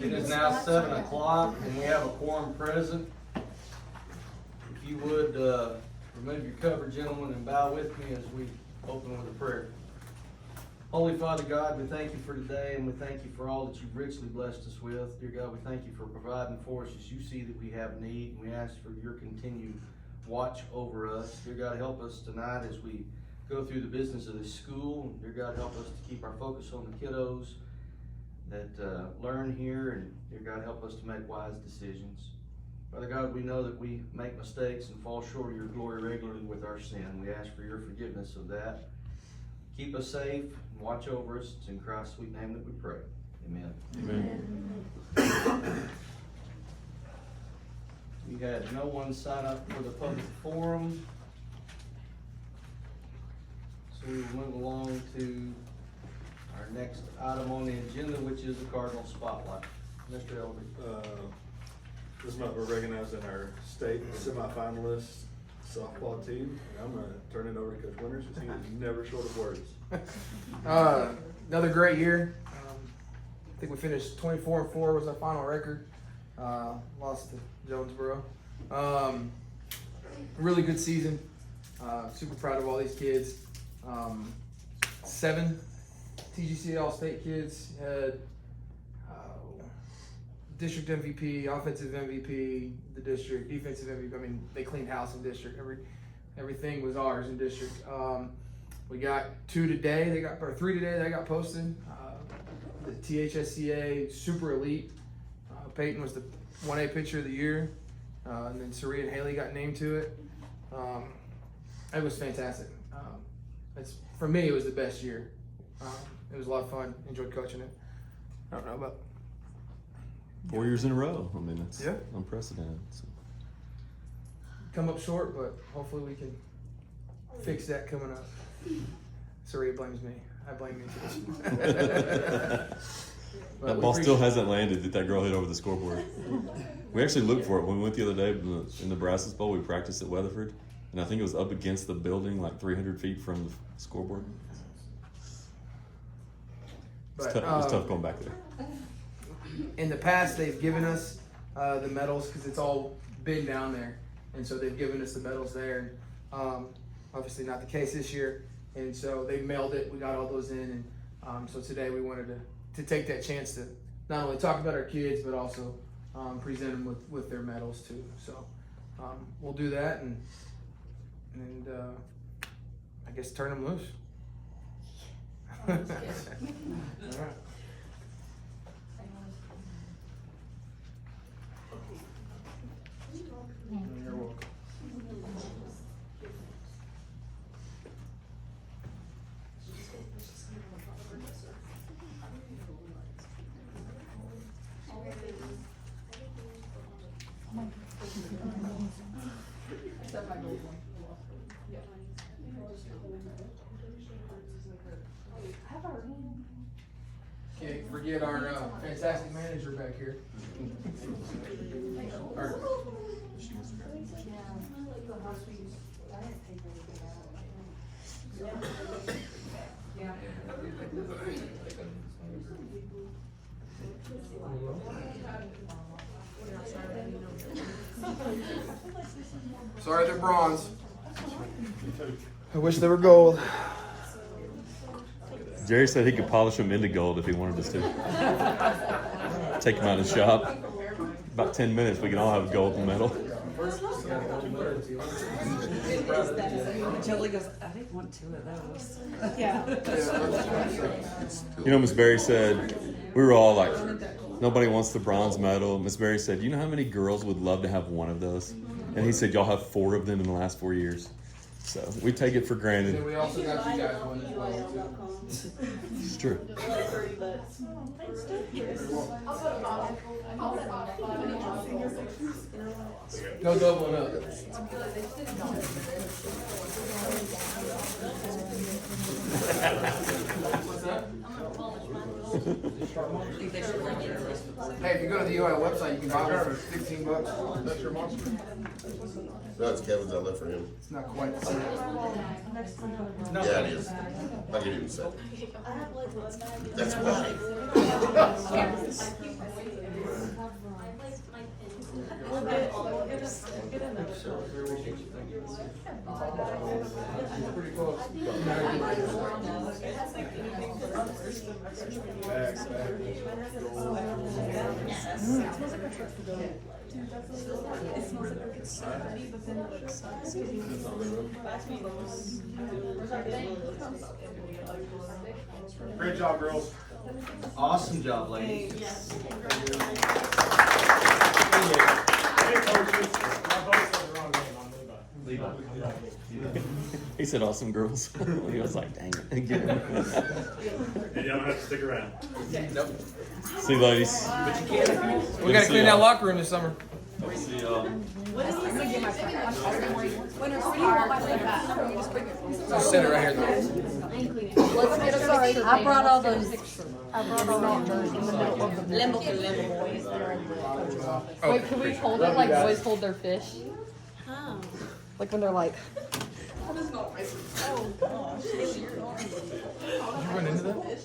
It is now 7 o'clock and we have a quorum present. If you would remove your cover, gentlemen, and bow with me as we open with a prayer. Holy Father God, we thank you for today, and we thank you for all that you've richly blessed us with. Dear God, we thank you for providing for us as you see that we have need, and we ask for your continued watch over us. Dear God, help us tonight as we go through the business of this school. Dear God, help us to keep our focus on the kiddos that learn here, and dear God, help us to make wise decisions. Father God, we know that we make mistakes and fall short of your glory regularly with our sin. We ask for your forgiveness of that. Keep us safe and watch over us. It's in Christ's sweet name that we pray. Amen. Amen. We had no one sign up for the public forum, so we will move along to our next item on the agenda, which is the Cardinal Spotlight. Mr. Elder. This month we're recognizing our state semifinalist softball team, and I'm going to turn it over to Coach Winters because he is never short of words. Another great year. I think we finished 24-4 was our final record. Lost to Jonesboro. Really good season. Super proud of all these kids. 7 TGC All-State kids had district MVP, offensive MVP, the district, defensive MVP. I mean, they cleaned house in district. Everything was ours in district. We got 2 today. 3 today that got posted. The THSCA Super Elite. Peyton was the 1A pitcher of the year, and then Sari and Haley got named to it. It was fantastic. For me, it was the best year. It was a lot of fun. Enjoyed coaching it. I don't know about 4 years in a row. I mean, it's Yeah. unprecedented. So. come up short, but hopefully we can fix that coming up. Saria blames me. I blame me too. That ball still hasn't landed that that girl hit over the scoreboard. We actually looked for it when we went the other day in the Brazos Bowl. We practiced at Weatherford, and I think it was up against the building, like 300 feet from the scoreboard. It was tough going back there. In the past, they've given us the medals because it's all been down there, and so they've given us the medals there. Obviously, not the case this year, and so they mailed it. We got all those in, and so today we wanted to take that chance to not only talk about our kids, but also present them with their medals too. So we'll do that, and I guess turn them loose. All right. You're welcome. Can't forget our fantastic manager back here. Sorry, they're bronze. I wish they were gold. Jerry said he could polish them into gold if he wanted us to. Take them out of the shop. About 10 minutes, we can all have a golden medal. Julie goes, I didn't want 2 of those. Yeah. You know, Miss Berry said, we were all like, nobody wants the bronze medal. Miss Berry said, you know how many girls would love to have one of those? And he said, y'all have 4 of them in the last 4 years. So we take it for And granted. we also got you guys one as well too. It's true. Go double it up. What's that? Hey, if you go to the UI website, you can buy one for $16. That's your monster. No, it's Kevin's. I left for him. It's not quite the same. Yeah, it is. I'll give you a second. That's why. sir. Pretty close. Great job, girls. Awesome job, ladies. Hey, coaches. He said awesome girls. He was like, dang it, again. And y'all don't have to stick around. See you, ladies. We gotta clean that locker room this summer. See y'all. Just set it right here. I brought all those. Wait, can we hold it like boys hold their fish? Like when they're like. Did you run into that?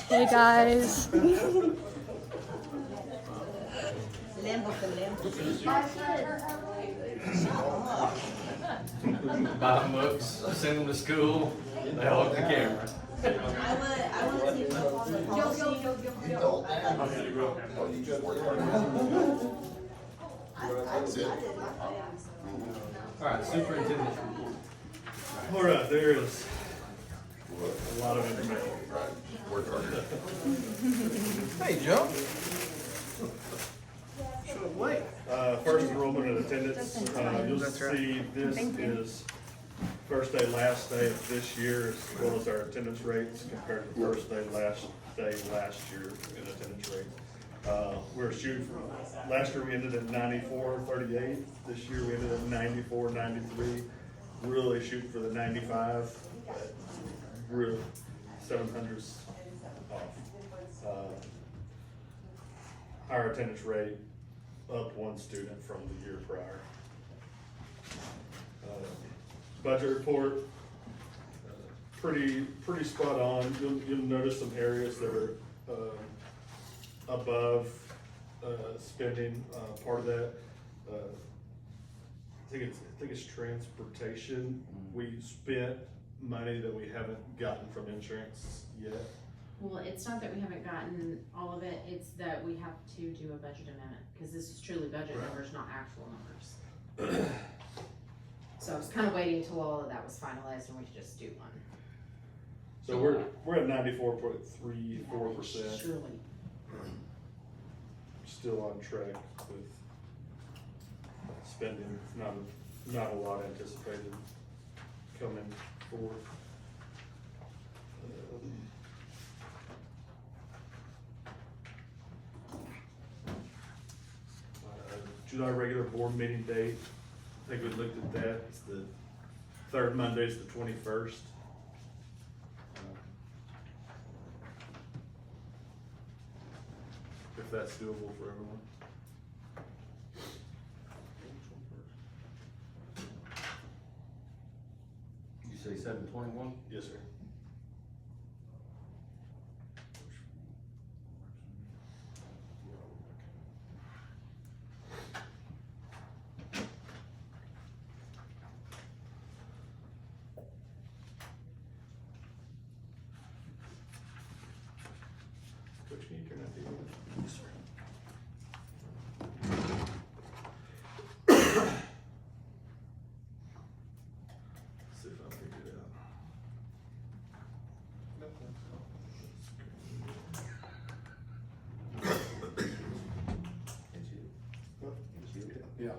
Hey guys. Buy them books, send them to school, they hold the camera. That's it. All right, superintendent report. All right, there is a lot of information. Work harder. Hey, Joe. First enrollment and attendance, you'll That's right. see this is first day, last day of this year, as well as our attendance rates compared to first day, last year in attendance rates. We're shooting for, last year we ended at 94.38, this year we ended at 94.93. Really shooting for the 95, really 700s off. Higher attendance rate, up one student from the year prior. Budget report, pretty spot on. You'll notice some areas that are above spending. Part of that, I think it's transportation. We spent money that we haven't gotten from insurance yet. Well, it's not that we haven't gotten all of it, it's that we have to do a budget amendment, because this is truly budget Right. numbers, not actual numbers. So I was kind of waiting till all of that was finalized and we could just do one. So we're at 94.34%. Surely. Still on track with spending, not a lot anticipated coming forward. July regular board meeting date, I think we looked at that, it's the third Monday, it's the 21st. If that's doable for everyone. You say 7/21? Yes, sir. Coach, can you turn that TV on? Yes, sir. See if I can figure it out. Yeah.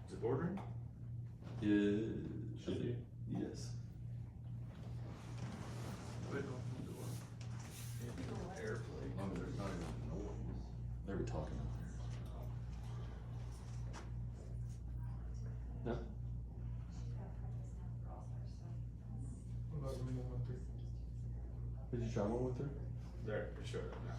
Is it bordering? Should be. Yes. Airplane. I mean, there's not even noise. They were talking out there. No? Did you try one with her? There, it showed up now.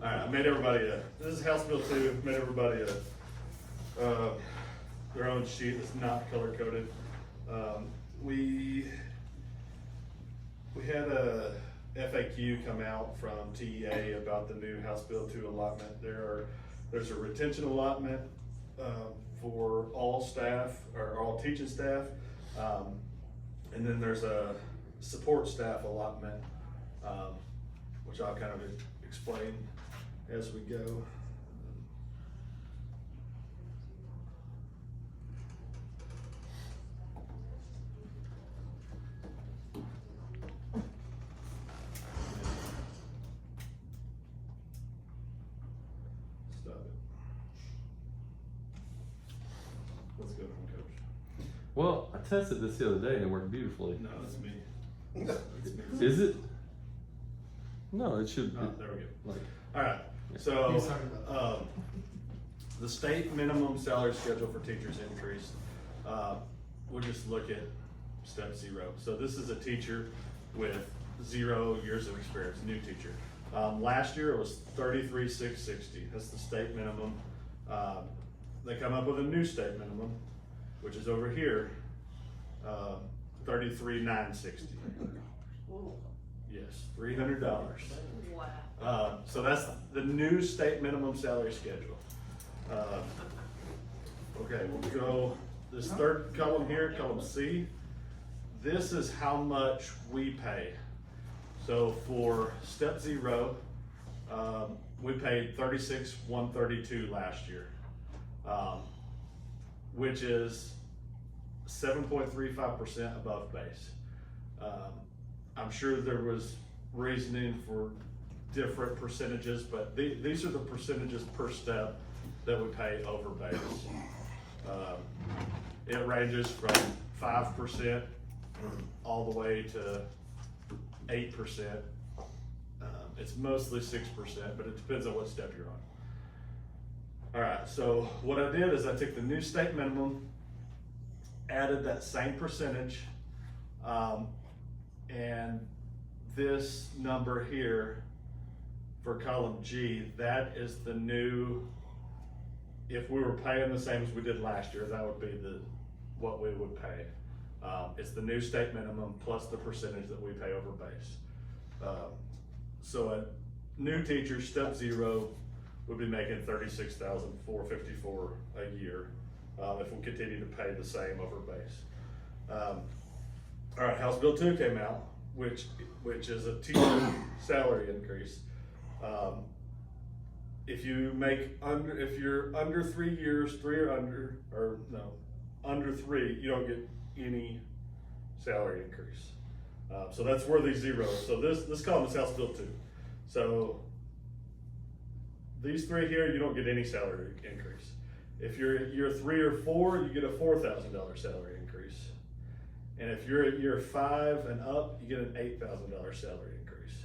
Alright, I made everybody this is House Bill 2, made everybody their own sheet that's not color coded. We had a FAQ come out from TEA about the new House Bill 2 allotment. There's a retention allotment for all staff, or all teaching staff, and then there's a support staff allotment, which I'll kind of explain as we go. Stop it. Let's go, Coach. Well, I tested this the other day and it worked beautifully. No, that's me. Is it? No, it should. Oh, there we go. Like, Alright, so, the state minimum salary schedule for teachers increased. We'll just look at step 0. So this is a teacher with 0 years of experience, new teacher. Last year it was $33,660. That's the state minimum. They come up with a new state minimum, which is over here, $33,960. Yes, $300. Wow. So that's the new state minimum salary schedule. Okay, we'll go this third column here, column C. This is how much we pay. So for step 0, we paid $36,132 last year, which is 7.35% above base. I'm sure there was reasoning for different percentages, but these are the percentages per step that we pay over base. It ranges from 5% all the way to 8%. It's mostly 6%, but it depends on what step you're on. All right, so what I did is I took the new state minimum, added that same percentage, and this number here for column G, that is the new, if we were paying the same as we did last year, that would be what we would pay. It's the new state minimum plus the percentage that we pay over base. So a new teacher, step 0, would be making $36,454 a year if we continue to pay the same over base. All right, House Bill 2 came out, which is a teacher salary increase. If you're under 3 years, 3 or under 3, you don't get any salary increase. So that's where these zeros. So this column is House Bill 2. So these 3 here, you don't get any salary increase. If you're at year 3 or 4, you get a $4,000 salary increase. And if you're at year 5 and up, you get an $8,000 salary increase.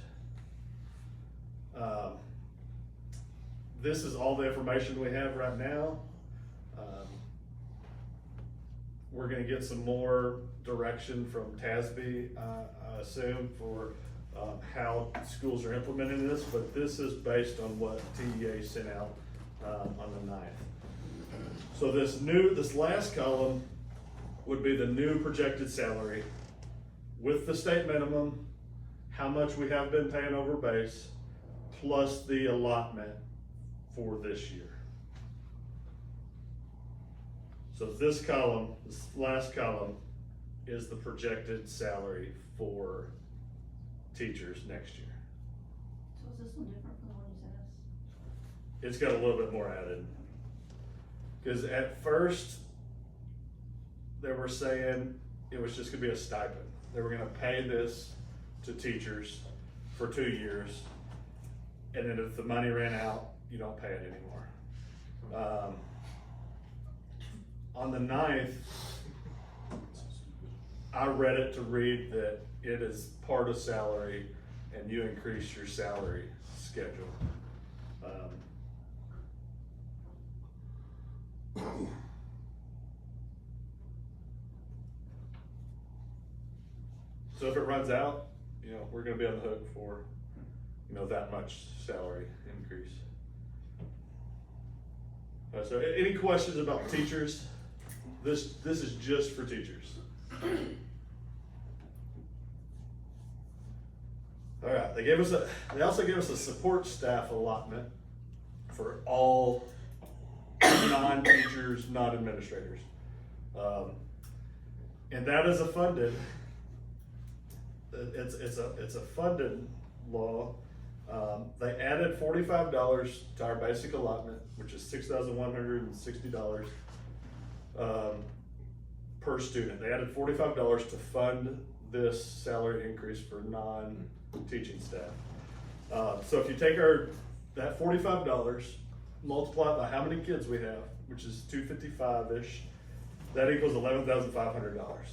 This is all the information we have right now. We're gonna get some more direction from TASB, I assume, for how schools are implementing this, but this is based on what TEA sent out on the 9th. So this last column would be the new projected salary with the state minimum, how much we have been paying over base, plus the allotment for this year. So this column, this last column, is the projected salary for teachers next year. So is this one different from the one you sent us? It's got a little bit more added. Because at first, they were saying it was just gonna be a stipend. They were gonna pay this to teachers for 2 years, and then if the money ran out, you don't pay it anymore. On the 9th, I read it to read that it is part of salary and you increase your salary schedule. So if it runs out, we're gonna be on the hook for, that much salary increase. increase. So any questions about teachers? This is just for teachers. All right, they also gave us a support staff allotment for all non-teachers, non-administrators. And that is a funded, it's a funded law. They added $45 to our basic allotment, which is $6,160 per student. They added $45 to fund this salary increase for non-teaching staff. So if you take that $45, multiply it by how many kids we have, which is 255-ish, that equals $11,500.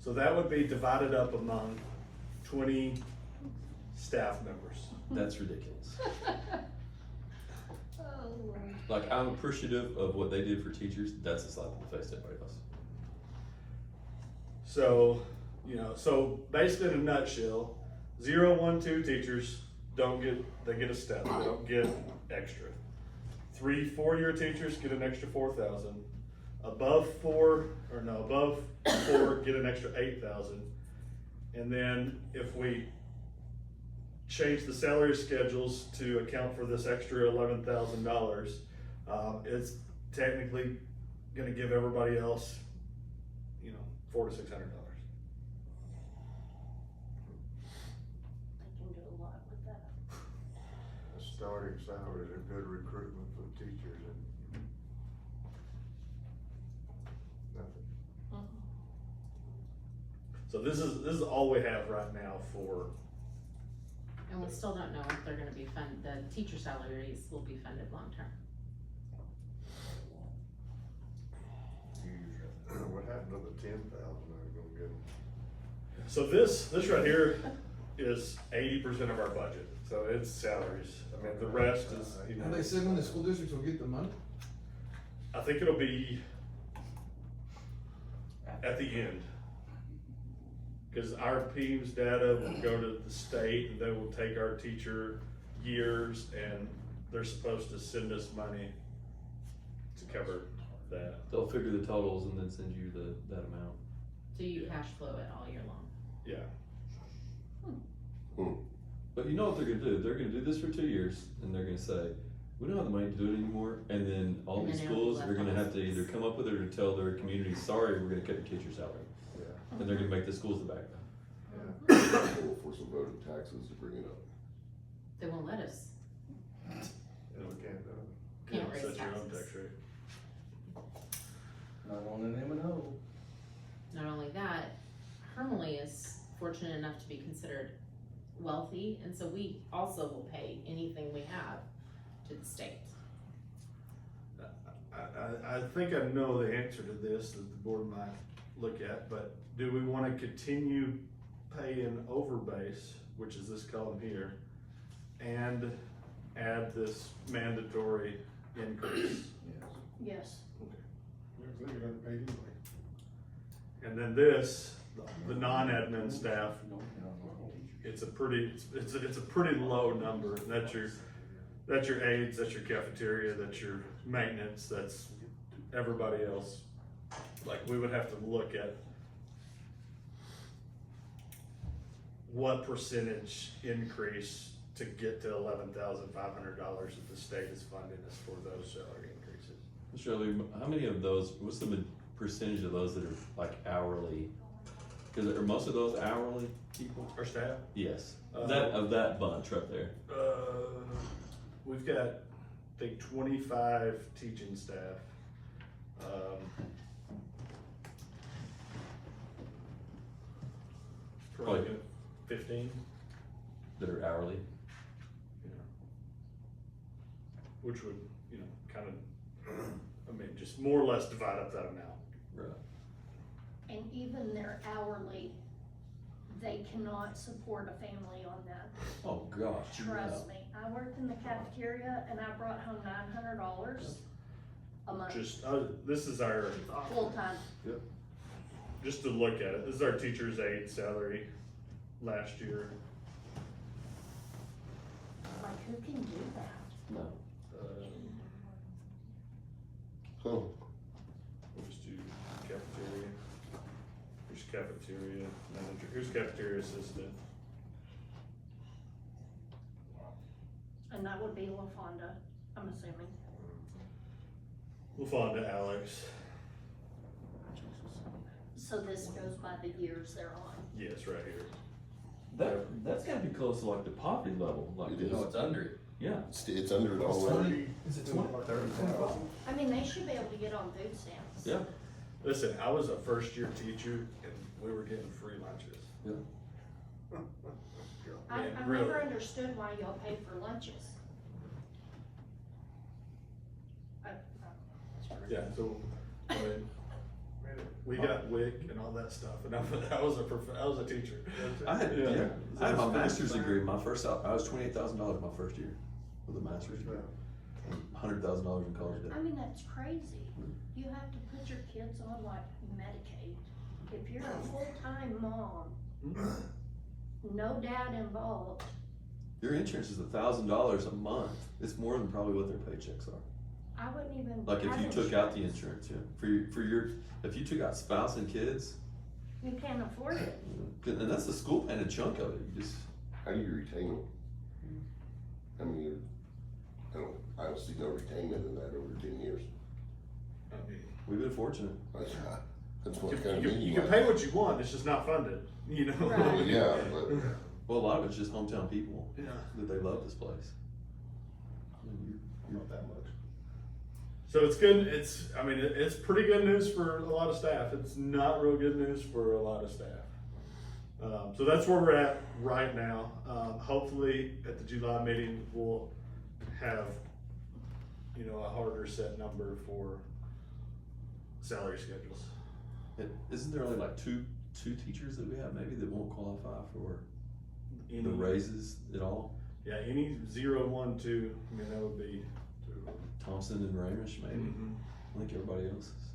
So that would be divided up among 20 staff members. That's ridiculous. Like, I'm appreciative of what they did for teachers. That's a slap in the face to everybody else. So, so basically in a nutshell, 0, 1, 2 teachers they get a step, they don't get extra. 3, 4-year teachers get an extra 4,000. Above 4 get an extra 8,000. And then if we change the salary schedules to account for this extra $11,000, it's technically gonna give everybody else, $400 to $600. They can do a lot with that. The starting salaries are good recruitment for teachers and nothing. So this is all we have right now for. And we still don't know if they're gonna be the teacher salaries will be funded long-term. What happened to the 10,000 I was gonna get? So this right here is 80% of our budget. So it's salaries. I mean, the rest is, And they said when the school districts will get the money? I think it'll be at the end. Because our PEMS data will go to the state and they will take our teacher years and they're supposed to send us money to cover that. They'll figure the totals and then send you that amount. So you cash flow it all year long. Yeah. But you know what they're gonna do? They're gonna do this for 2 years, and they're gonna say, we don't have the money to do it anymore, and then all And these then it'll be schools left are gonna on have to us. either come up with it or tell their community, sorry, we're gonna cut your teacher salary. Yeah. And they're gonna make the schools the bad guy. For some voting taxes to bring it up. They won't let us. And we can't do it. Can't Yeah, raise set your own taxes. tax rate. Not on an M&O. Not only that, Hermleigh is fortunate enough to be considered wealthy, and so we also will pay anything we have to the state. I think I know the answer to this that the board might look at, but do we want to continue paying overbase, which is this column here, and add this mandatory increase? Yes. They're gonna pay anyway. And then this, the non-admin staff, it's a pretty low number. That's your aides, that's your cafeteria, that's your maintenance, that's everybody else. Like, we would have to look at what percentage increase to get to $11,500 that the state is funding us for those salary increases. Shirley, how many of those, what's the percentage of those that are like hourly? Are most of those hourly people? Our staff? Yes. Of that bunch right there. We've got, I think, 25 teaching staff. Probably 15. That are hourly. Which would, kind of, just more or less divide up that amount. Right. And even their hourly, they cannot support a family on that. Oh, gosh. Trust me, I worked in the cafeteria and I brought home $900 a month, This is our, full-time. just to look at it, this is our teacher's aide salary last year. Like, who can do that? cafeteria manager, who's cafeteria assistant? And that would be LaFonda, I'm assuming. LaFonda, Alex. So this goes by the years they're on. Yes, right here. That's gotta be close to like the poverty level, like It this. is. No, it's under it. Yeah. It's under it already. Is it 20? I mean, they should be able to get on food stamps. Yeah. Listen, I was a first year teacher and we were getting free lunches. Yeah. I've Really. never understood why y'all pay for lunches. Yeah, so, I mean, we got WIC and all that stuff, and I was a teacher. I had, Yeah. yeah, I had my master's degree, I was $28,000 my first year with a master's degree. $100,000 in college debt. I mean, that's crazy. You have to put your kids on like Medicaid. If you're a full-time mom, no dad involved, Your insurance is $1,000 a month. It's more than probably what their paychecks are. I wouldn't even. Like if have you took out the insurance, yeah, if you took out spouse and kids, You can't afford it. and that's the school paying a chunk of it. You just, How do you retain them? I mean, I don't see no retainment in that over 10 years. I mean, we've been fortunate. That's what kind of mean you can pay what you want, it's just not funded, you know? Right. Well, yeah, but Well, a lot of it's just hometown people Yeah. that they love this place. I mean, Not that much. So it's good, it's pretty good news for a lot of staff, it's not real good news for a lot of staff. So that's where we're at right now. Hopefully at the July meeting, we'll have, a harder set number for salary schedules. Isn't there only like two teachers that we have maybe that won't qualify for the Any- raises at all? Yeah, any 0, 1, 2, that would be. Thompson and Ramish maybe. Mhm. I think everybody else is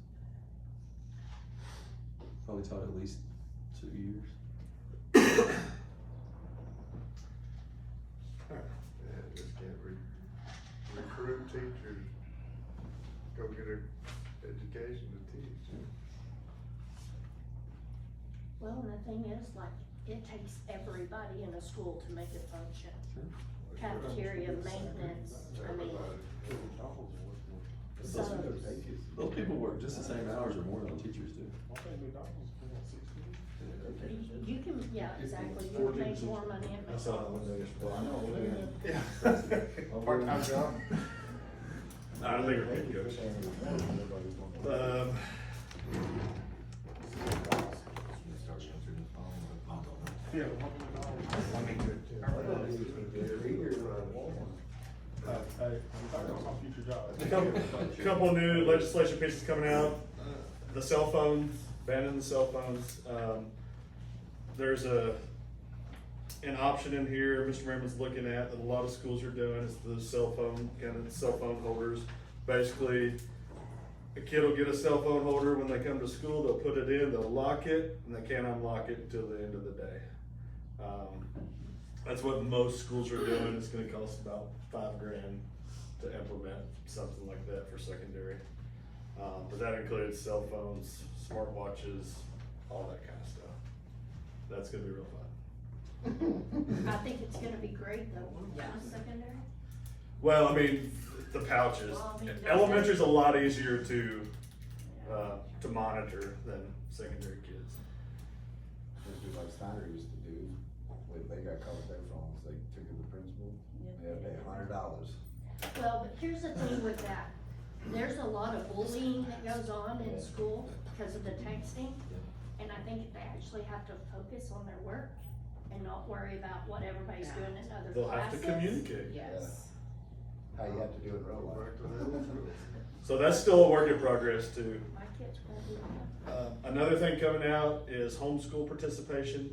probably taught at least 2 years. Yeah, just can't recruit teachers, go get an education to teach. Well, and the thing is, like, it takes everybody in a school to make it function. Cafeteria, maintenance, I mean, so, Those people work just the same hours or more than teachers do. you can, yeah, exactly, you can make more money at I saw that one McDonald's. day. Yeah. Part-time job. I think we're good to go. Couple new legislation pieces coming out. The cell phones, banning the cell phones. There's an option in here Mr. Merriman's looking at that a lot of schools are doing is the cell phone holders. Basically, a kid will get a cell phone holder when they come to school, they'll put it in, they'll lock it, and they can't unlock it until the end of the day. That's what most schools are doing. It's gonna cost about $5,000 to implement something like that for secondary. But that includes cell phones, smartwatches, all that kind of stuff. That's gonna be real fun. I think it's gonna be great though, secondary. Well, the pouches. Well, Elementary's a lot easier to monitor than secondary kids. Just do like Steiner used to do, when they got caught with their phones, they took it to the principal, they had to pay $100. Well, but here's the thing with that, there's a lot of bullying that goes on in school because of the texting. And I think they actually have to focus on their work and not worry about what everybody's doing in other They'll have classes. to communicate. Yes. How you have to do it in real life. So that's still a work in progress too. My kids won't do that. Another thing coming out is homeschool participation.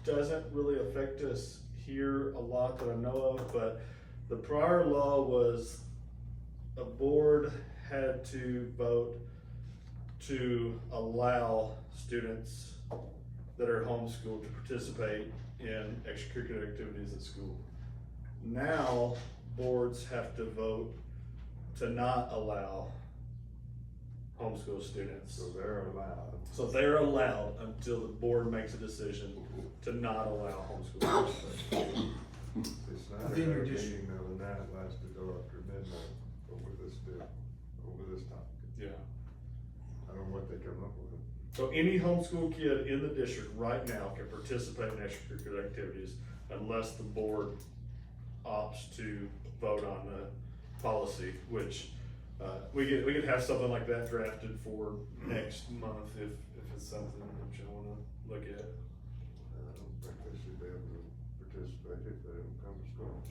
Doesn't really affect us here a lot that I know of, but the prior law was a board had to vote to allow students that are homeschooled to participate in extracurricular activities at school. Now, boards have to vote to not allow homeschool students. So they're allowed. So they're allowed until the board makes a decision to not allow homeschool. It's not a Within your meeting district. the other night lasted till after midnight over this deal, over this topic. Yeah. I don't know what they come up with. So any homeschool kid in the district right now can participate in extracurricular activities unless the board opts to vote on the policy, which, we could have something like that drafted for next month if it's something that you wanna look at. I don't think they should be able to participate if they don't come to school.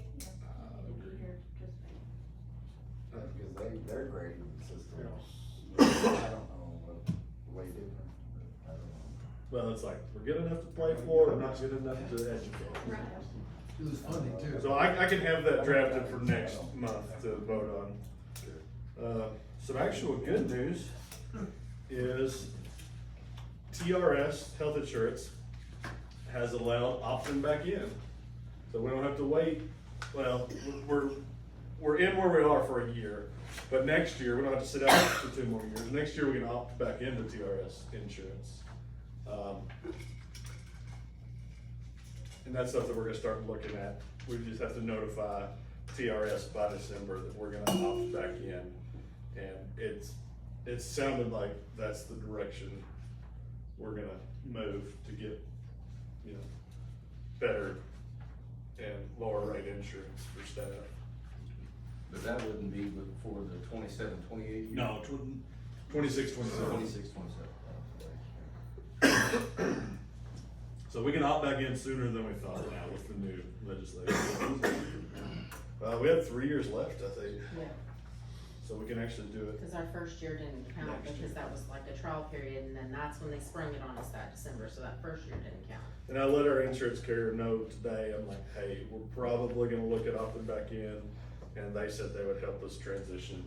Because their grading system, I don't know, way different, I don't know. Well, it's like, we're good enough to play for, and not good enough to educate. It was funding too. So I can have that drafted for next month to vote on. Some actual good news is TRS Health Insurance has allowed opting back in. So we don't have to wait, well, we're in where we are for a year, but next year, we don't have to sit out for 2 more years. Next year, we can opt back into TRS insurance. And that's something we're gonna start looking at. We just have to notify TRS by December that we're gonna opt back in. And it's sounded like that's the direction we're gonna move to get, you know, better and lower rate insurance for staff. But that wouldn't be before the 27, 28 year? No, 26, 27. 26, 27. So we can opt back in sooner than we thought now with the new legislation. We have 3 years left, I think, Yeah, so we can actually do it. cause our first year didn't count Next year. because that was like a trial period, and then that's when they sprung it on us that December, so that first year didn't count. And I let our insurance carrier know today, I'm like, hey, we're probably gonna look at opting back in, and they said they would help us transition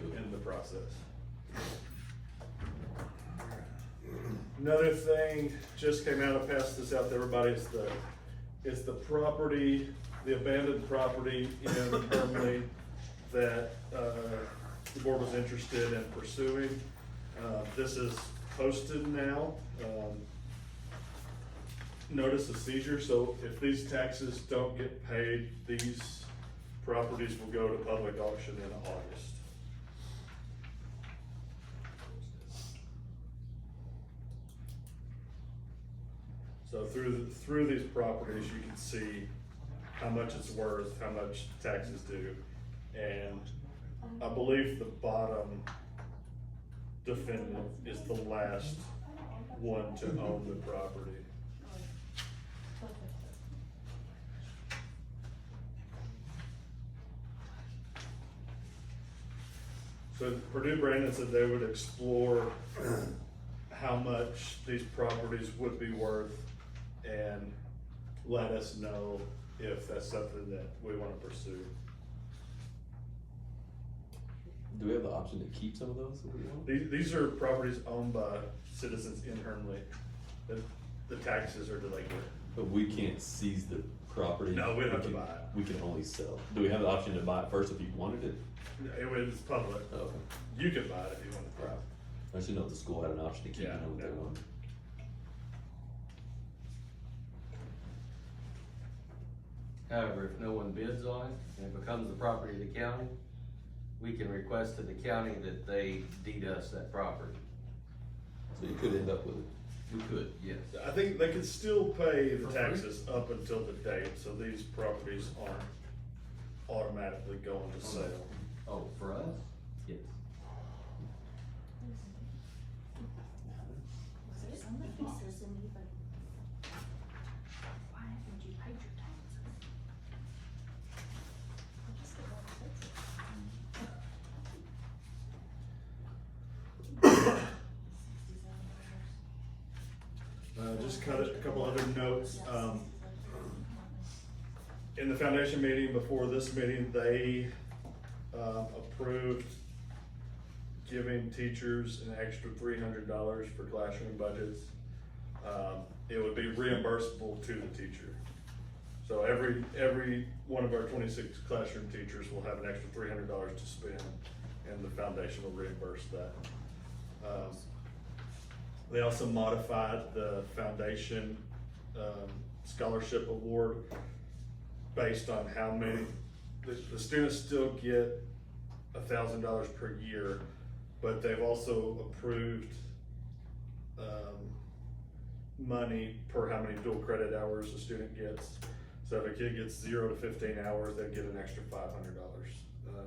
in the process. Another thing just came out, I passed this out to everybody, it's the property, the abandoned property in Hermleigh that, the board was interested in pursuing. This is posted now, notice of seizure, so if these taxes don't get paid, these properties will go to public auction in August. So through these properties, you can see how much it's worth, how much taxes due, and I believe the bottom defendant is the last one to own the property. So Purdue Brandon said they would explore how much these properties would be worth and let us know if that's something that we wanna pursue. Do we have the option to keep some of those? If we want? These are properties owned by citizens in Hermleigh. The taxes are delinquent. But we can't seize the property. No, we don't have to can- buy it. We can only sell. Do we have the option to buy it first if you wanted it? It was public. Oh, okay. You could buy it if you wanted to. I should know if the school had an option to keep Yeah, it on their no. own. However, if no one bids on it and it becomes the property of the county, we can request to the county that they deed us that property. So you could end up with it. We could, yes. I think they could still pay the taxes up until the date, so these properties aren't automatically going to sale. Oh, for us? Yes. Somebody says in even, why haven't you paid your taxes? I guess they won't fix it. Just cut a couple other notes. In the foundation meeting before this meeting, they approved giving teachers an extra $300 for classroom budgets. It would be reimbursable to the teacher. So every one of our 26 classroom teachers will have an extra $300 to spend, and the foundation will reimburse that. They also modified the foundation scholarship award based on how many, the students still get $1,000 per year, but they've also approved money per how many dual credit hours a student gets. So if a kid gets 0 to 15 hours, they get an extra $500.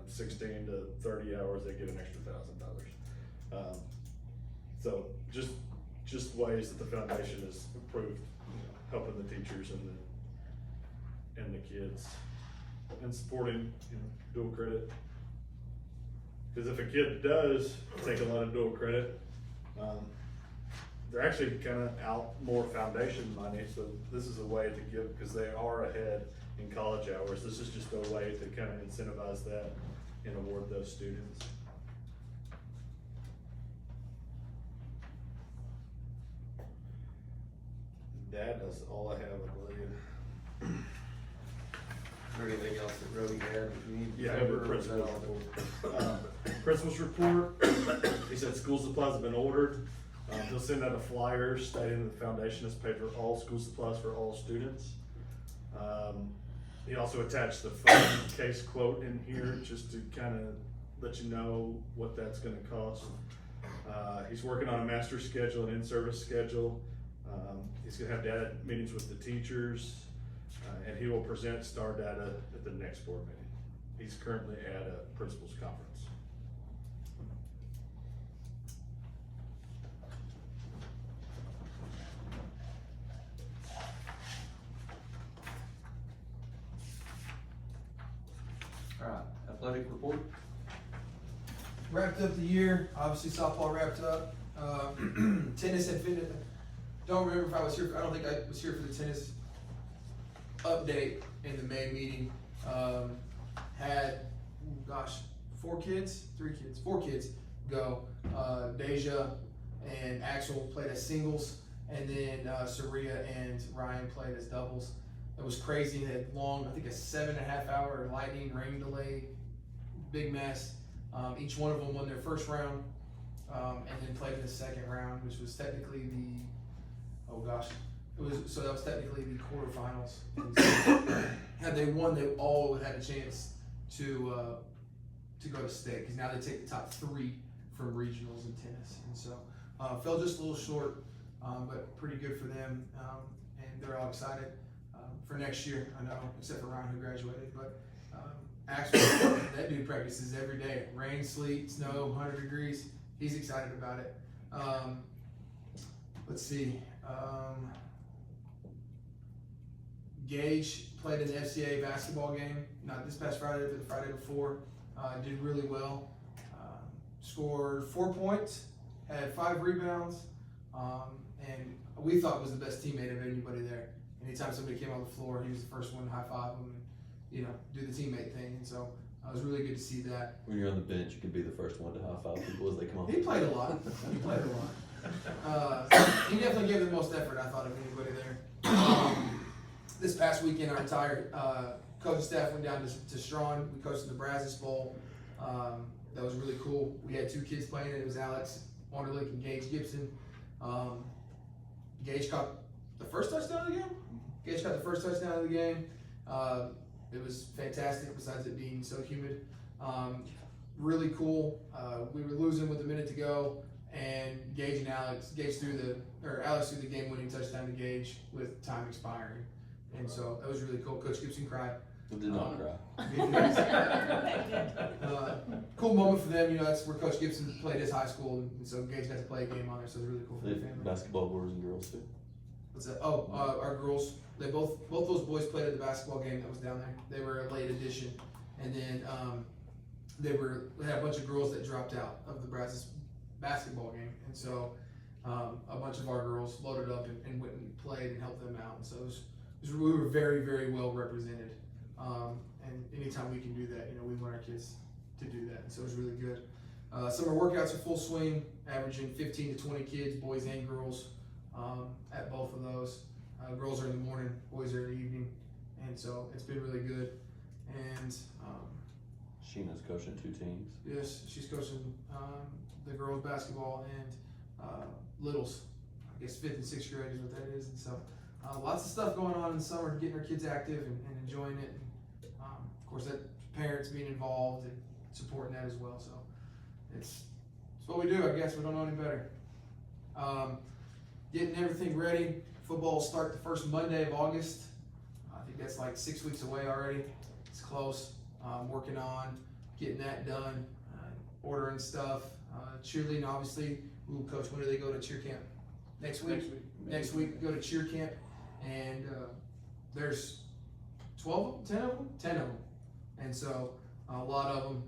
16 to 30 hours, they get an extra $1,000. So just ways that the foundation has improved, helping the teachers and the kids, and supporting dual credit. Because if a kid does take a lot of dual credit, they're actually kind of out more foundation money. So this is a way to give, because they are ahead in college hours. This is just a way to kind of incentivize that and award those students. That is all I have, I believe. Is there anything else that Roby had that you need to Yeah, I have a cover, or is that principal's all? Principal's report. He said school supplies have been ordered. He'll send out a flyer stating that the foundation has paid for all school supplies for all students. He also attached the phone case quote in here just to kind of let you know what that's going to cost. He's working on a master schedule and in-service schedule. He's going to have data meetings with the teachers, and he will present STAR data at the next board meeting. He's currently at a principal's conference. All right, athletic report. Wrapped up the year. Obviously, softball wrapped up. Tennis and fitness. Don't remember if I was here. I don't think I was here for the tennis update in the May meeting. Had, four kids go. Deja and Axel played as singles, and then Saria and Ryan played as doubles. It was crazy. They had long, I think a 7.5 hour lightning rain delay, big mess. Each one of them won their first round, and then played in the second round, which was technically that was technically the quarterfinals. Had they won, they all would have had a chance to go to state, because now they take the top 3 from regionals in tennis, and so fell just a little short, but pretty good for them, and they're all excited for next year. I know, except for Ryan, who graduated, but actually that dude practices every day, rain, sleet, snow, 100 degrees. He's excited about it. Let's see. Gage played in the FCA basketball game, not this past Friday, but the Friday before. Did really well. Scored 4 points, had 5 rebounds, and we thought was the best teammate of anybody there. Anytime somebody came on the floor, he was the first one to high five them and, do the teammate thing. And so it was really good to see that. When you're on the bench, you can be the first one to high five people as they come off. He played a lot. He definitely gave the most effort, I thought, of anybody there. This past weekend, our entire coaching staff went down to Strawn. We coached the Brazos Bowl. That was really cool. We had 2 kids playing. It was Alex Wanderlick and Gage Gibson. Gage caught the first touchdown of the game. It was fantastic, besides it being so humid. Really cool. We were losing with a minute to go, and Alex threw the game-winning touchdown to Gage with time expiring. And so that was really cool. Coach Gibson cried. I did not cry. Cool moment for them. That's where Coach Gibson played his high school, and so Gage got to play a game on there. So it was really cool for the family. Basketball boys and girls too. What's that? Our girls. They both those boys played at the basketball game that was down there. They were a late addition, and then they had a bunch of girls that dropped out of the Brazos basketball game, and so a bunch of our girls loaded up and went and played and helped them out. And so we were very, very well represented. And anytime we can do that, we want our kids to do that. And so it was really good. Summer workouts are full swing, averaging 15 to 20 kids, boys and girls, at both of those. Girls are in the morning, boys are in the evening. And so it's been really good. And Sheena's coaching 2 teams. Yes, she's coaching the girls basketball and littles. I guess 5th and 6th grade is what that is, and so lots of stuff going on in the summer, getting our kids active and enjoying it. And, of course, that parents being involved and supporting that as well. So it's what we do. I guess we don't know any better. Getting everything ready. Football will start the first Monday of August. I think that's like 6 weeks away already. It's close. Working on getting that done, ordering stuff, cheerleading. Obviously, ooh, coach, when do they go to cheer camp? Next week. Next week, go to cheer camp, and there's 12 of them, 10 of them, 10 of them, and so a lot of them.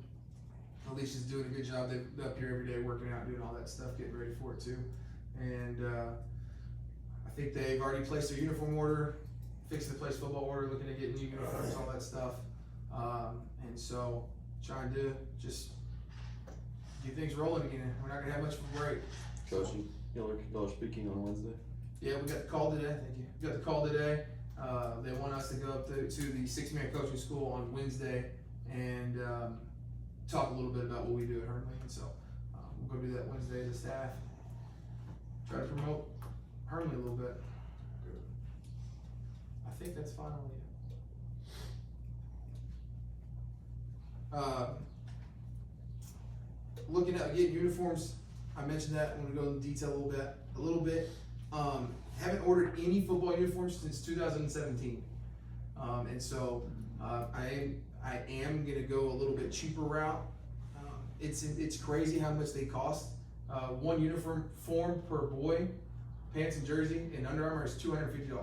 Alicia's doing a good job. They're up here every day working out, doing all that stuff, getting ready for it too. And I think they've already placed their uniform order, fixing the place football order, looking at getting new uniforms, all that stuff. And so trying to just get things rolling again. We're not gonna have much of a break. Coaching, y'all are speaking on Wednesday. Yeah, we got the call today. Thank you. We got the call today. They want us to go up to the 6-man coaching school on Wednesday and talk a little bit about what we do at Hermleigh. And so we'll go do that Wednesday as a staff. Try to promote Hermleigh a little bit. Good. I think that's finally it. Looking at getting uniforms, I mentioned that. I'm going to go into detail a little bit. Haven't ordered any football uniforms since 2017, and so I am going to go a little bit cheaper route. It's crazy how much they cost. One uniform per boy, pants and jersey, and Under Armour is $250.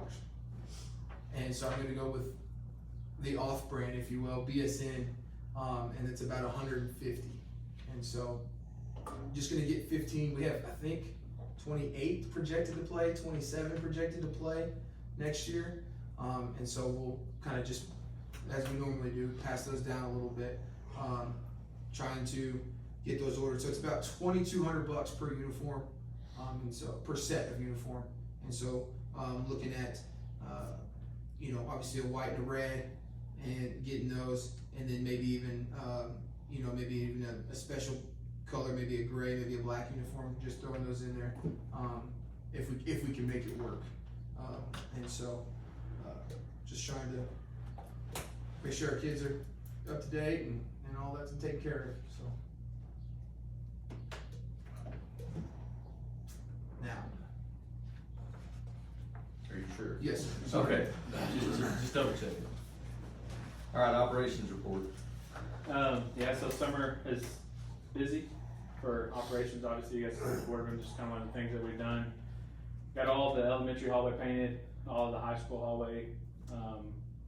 And so I'm going to go with the off-brand, if you will, BSN, and it's about $150. And so I'm just going to get 15. We have, I think, 28 projected to play, 27 projected to play next year. And so we'll kind of just, as we normally do, pass those down a little bit, trying to get those ordered. So it's about $2,200 per uniform, and so per set of uniform. And so looking at, obviously a white and a red, and getting those, and then maybe even, maybe even a special color, maybe a gray, maybe a black uniform, just throwing those in there, if we can make it work. And so just trying to make sure our kids are up to date and all that's taken care of. So now, Are you sure? yes, sir. Okay, just double checking. All right, operations report. So summer is busy for operations. Obviously, you guys see the boardroom, just kind of one of the things that we've done. Got all the elementary hallway painted, all of the high school hallway.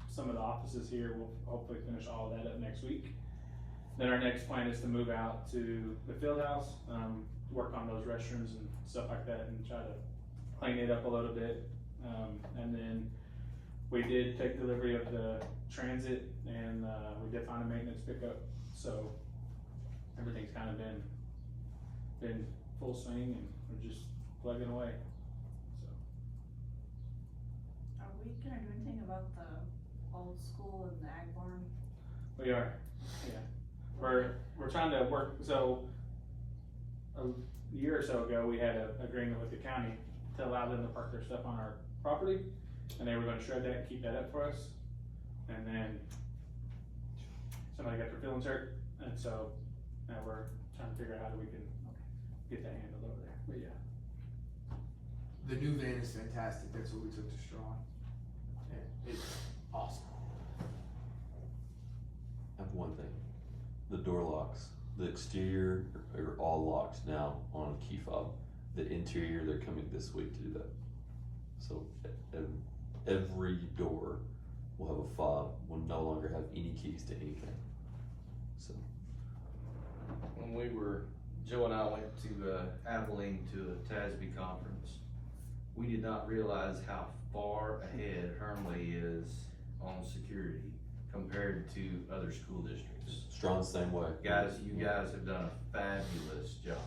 Some of the offices here, we'll hopefully finish all of that up next week. Then our next plan is to move out to the field house, work on those restrooms and stuff like that, and try to clean it up a little bit. And then we did take delivery of the transit, and we did find a maintenance pickup. So everything's kind of been full swing, and we're just plugging away. So. Are we gonna do anything about the old school and the ag barn? We are, yeah. We're trying to work. So a year or so ago, we had an agreement with the county to allow them to park their stuff on our property, and they were going to shred that and keep that up for us. And then somebody got their feelings hurt, and so now we're trying to figure out how we can get that handled over there. But yeah. The new van is fantastic. That's what we took to Strong. Yeah, it's awesome. I have one thing. The door locks. The exterior are all locked now on key fob. The interior, they're coming this week to do that. So every door will have a fob, will no longer have any keys to anything. So. When Joe and I went to Abilene to a TASB conference, we did not realize how far ahead Hermleigh is on security compared to other school districts. Strong the same way. Guys, you guys have done a fabulous job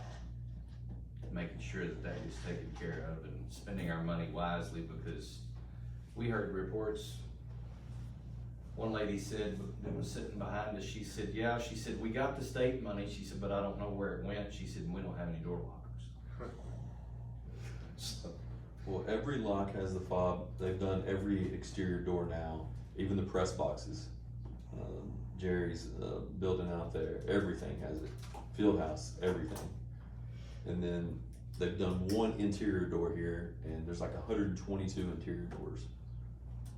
making sure that is taken care of and spending our money wisely, because we heard reports one lady said, that was sitting behind us, she said, yeah, she said, we got the state money, she said, but I don't know where it went, she said, and we don't have any door lockers. So, Well, every lock has the fob. They've done every exterior door now, even the press boxes. Jerry's building out there, everything has it. Field house, everything. And then they've done one interior door here, and there's like 122 interior doors.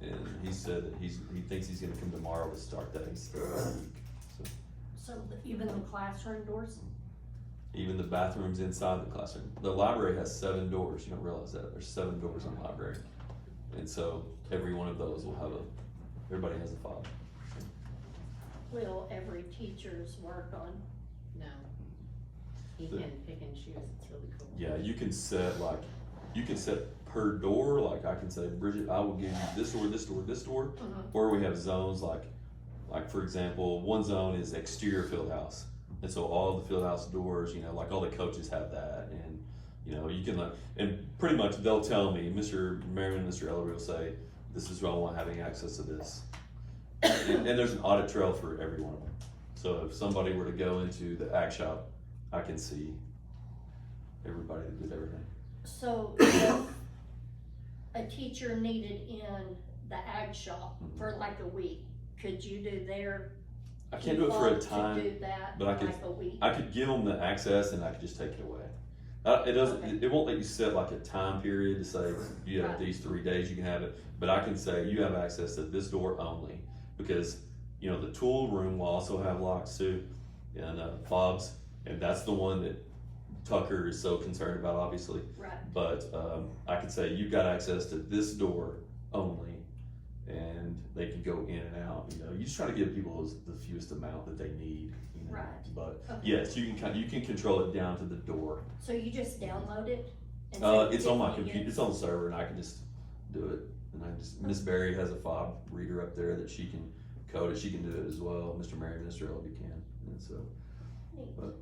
And he said that he thinks he's gonna come tomorrow to start that week. So even the classroom doors? Even the bathrooms inside the classroom. The library has 7 doors. You don't realize that. There's 7 doors in the library. And so every one of those will have everybody has a fob. Will every teacher's work on? No. He can pick and choose, it's really cool. Yeah, you can set per door, like I can say, Bridget, I will give you this door, this door, this door. Or we have zones like for example, one zone is exterior field house. And so all the field house doors, you know, like all the coaches have that, and you know, you can and pretty much they'll tell me, Mr. Merriman, Mr. Ellery will say, this is where I want having access to this. And there's an audit trail for every one of them. So if somebody were to go into the ag shop, I can see everybody that did everything. So if a teacher needed in the ag shop for like a week, could you do their? I can't do it for a to time, do that but like a week? I could give them the access and I could just take it away. It doesn't. Okay. It won't let you set like a time period to say you have Right. these 3 days you can have it. But I can say you have access to this door only, because you know the tool room will also have locks too, and fobs, and that's the one that Tucker is so concerned about, obviously. Right. But I could say you've got access to this door only, and they can go in and out. You know, you just try to give people the fewest amount that they need. You know? Right. But Okay. yes, you can control it down to the door. So you just download it? and say, It's on my "Give me computer. your-" It's on the server, and I can just do it. And Miss Barry has a fob reader up there that she can code it. She can do it as well. Mr. Mary, Mr. Elby can, and so. Neat. But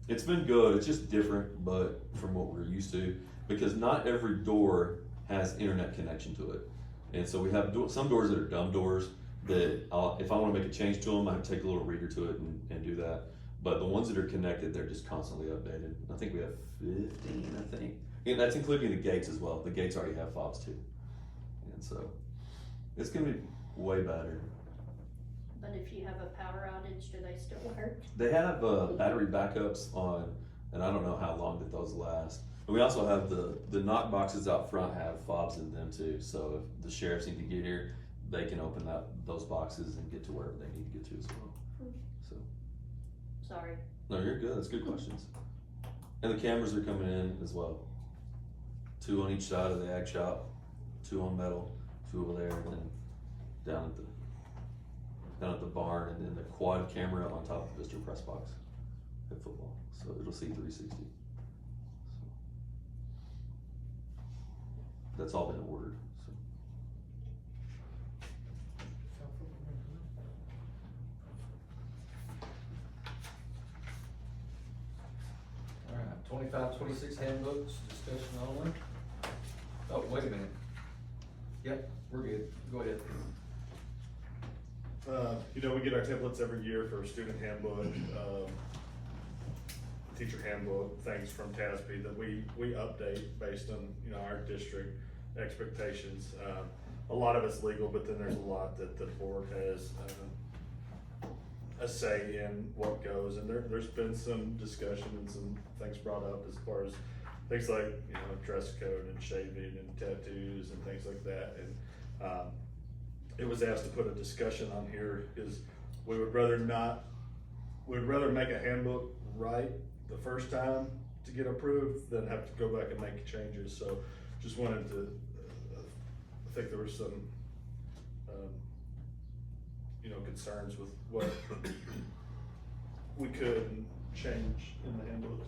it's been good. It's just different, but from what we're used to, because not every door has internet connection to it. And so we have some doors that are dumb doors that if I want to make a change to them, I have to take a little reader to it and do that. But the ones that are connected, they're just constantly updated. I think we have 15, I think. And that's including the gates as well. The gates already have fobs too. And so it's going to be way better. But if you have a power outage, do they still work? They have battery backups on, and I don't know how long that those last. And we also have the knock boxes out front have fobs in them too. So if the sheriffs need to get here, they can open up those boxes and get to wherever they need to get to as well. So Sorry. no, you're good. That's good questions. And the cameras are coming in as well. 2 on each side of the ag shop, 2 on metal, 2 over there, and then down at the barn, and then the quad camera on top of Mr. Press Box at football. So it'll see 360. So that's all been ordered. So. All right, 25-26 handbooks, discussion only. Oh, wait a minute. Yep, we're good. Go ahead. You know, we get our templates every year for student handbook, teacher handbook, things from TASB that we update based on, you know, our district expectations. A lot of it's legal, but then there's a lot that the board has a say in what goes, and there's been some discussion and some things brought up as far as things like, you know, dress code and shaving and tattoos and things like that. And it was asked to put a discussion on here because we would rather make a handbook right the first time to get approved than have to go back and make changes. So just wanted to, I think there was some, you know, concerns with what we could change in the handbooks.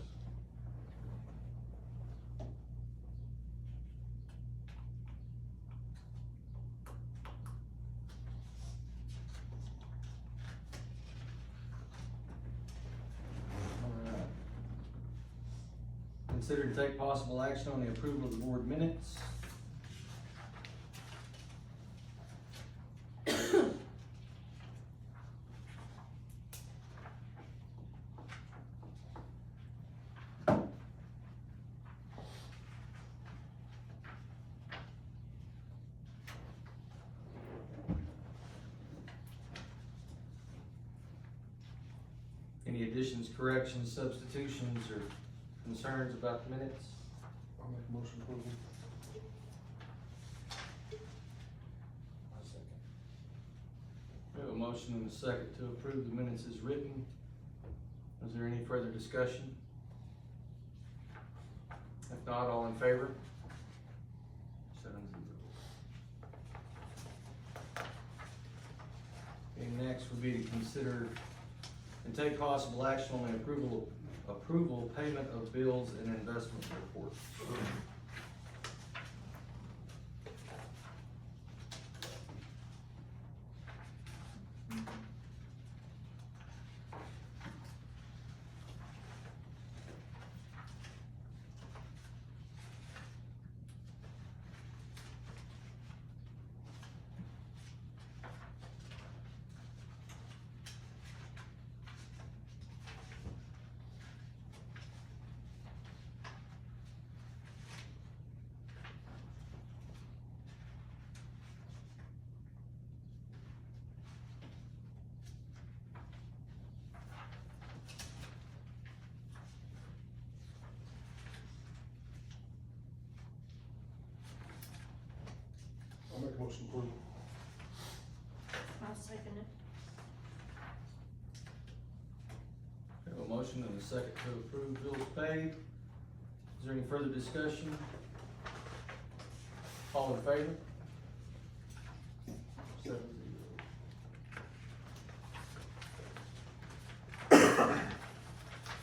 Consider to take possible action on the approval of the board minutes. Any additions, corrections, substitutions, or concerns about the minutes? I'll make a motion to approve. We have a motion and a second to approve the minutes as written. Is there any further discussion? If not, all in favor? 7-0. And next would be to consider and take possible action on the approval payment of bills and investment reports. I'll make a motion to approve. I'll second it. We have a motion and a second to approve bills paid. Is there any further discussion? All in favor? 7-0.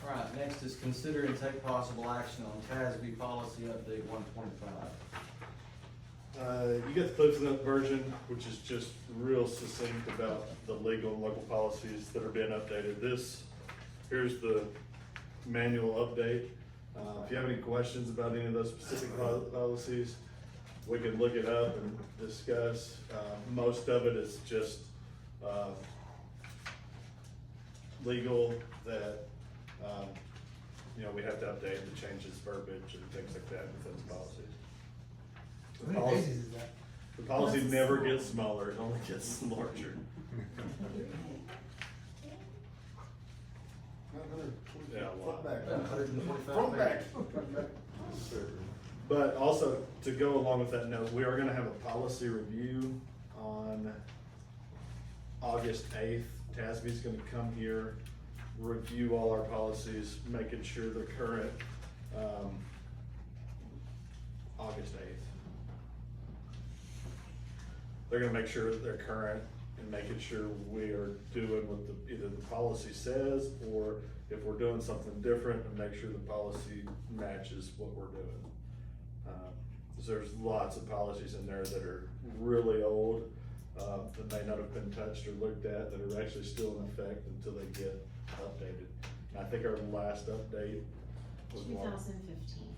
All right, next is consider and take possible action on TASB policy update 125. You get the Cliff Note version, which is just real succinct about the legal and local policies that are being updated. Here's the manual update. If you have any questions about any of those specific policies, we can look it up and discuss. Most of it is just, legal that, we have to update the changes, verbiage and things like that within the policies. How many pages is that? The policy never gets smaller, it only gets larger. Yeah, a lot. Front back. 145 Front back. pages. But also, to go along with that note, we are gonna have a policy review on August 8th. TASB's gonna come here, review all our policies, making sure they're current, August 8th. They're gonna make sure that they're current and making sure we are doing what either the policy says, or if we're doing something different, and make sure the policy matches what we're doing. 'Cause there's lots of policies in there that are really old, that may not have been touched or looked at, that are actually still in effect until they get updated. And I think our last update was 2015.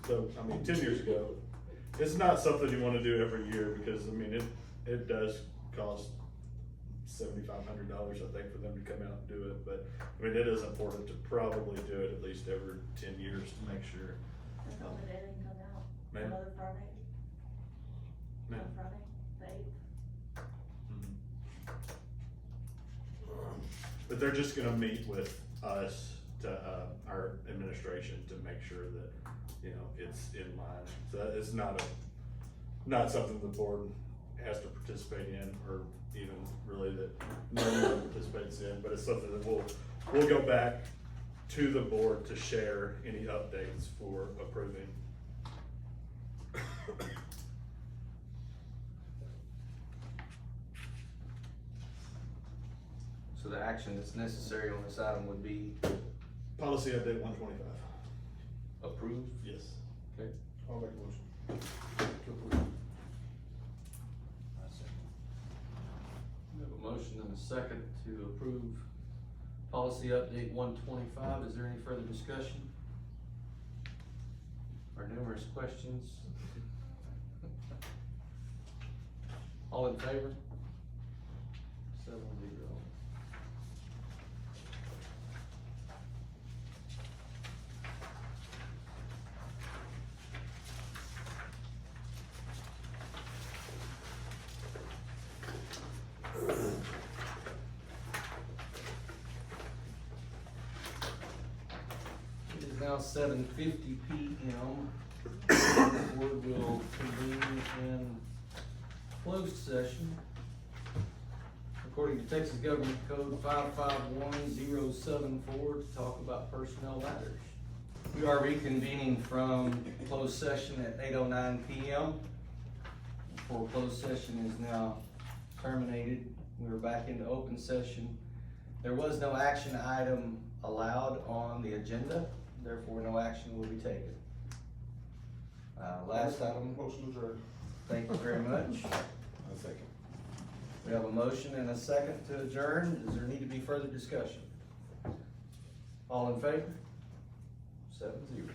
So, 10 years ago, it's not something you wanna do every year, because, it does cost $7,500, I think, for them to come out and do it, but, it is important to probably do it at least every 10 years to make sure. I thought the day didn't come out. Ma'am? Another Friday. Ma'am? On Friday, the 8th. But they're just gonna meet with us to, our administration to make sure that, it's in line. So that is not something the board has to participate in, or even really that no one participates in, but it's something that we'll go back to the board to share any updates for approving. So the action that's necessary on this item would be Policy update 125. approved? Yes. Okay. I'll make a motion to approve. We have a motion and a second to approve policy update 125. Is there any further discussion? Or numerous questions? All in favor? 7-0. now 7:50 p.m. The board will convene in closed session according to Texas Government Code 551074 to talk about personnel matters. We are reconvening from closed session at 8:09 p.m. Before closed session is now terminated, we are back into open session. There was no action item allowed on the agenda, therefore no action will be taken. Last item. Motion adjourned. Thank you very much. One second. We have a motion and a second to adjourn. Does there need to be further discussion? All in favor? 7-0.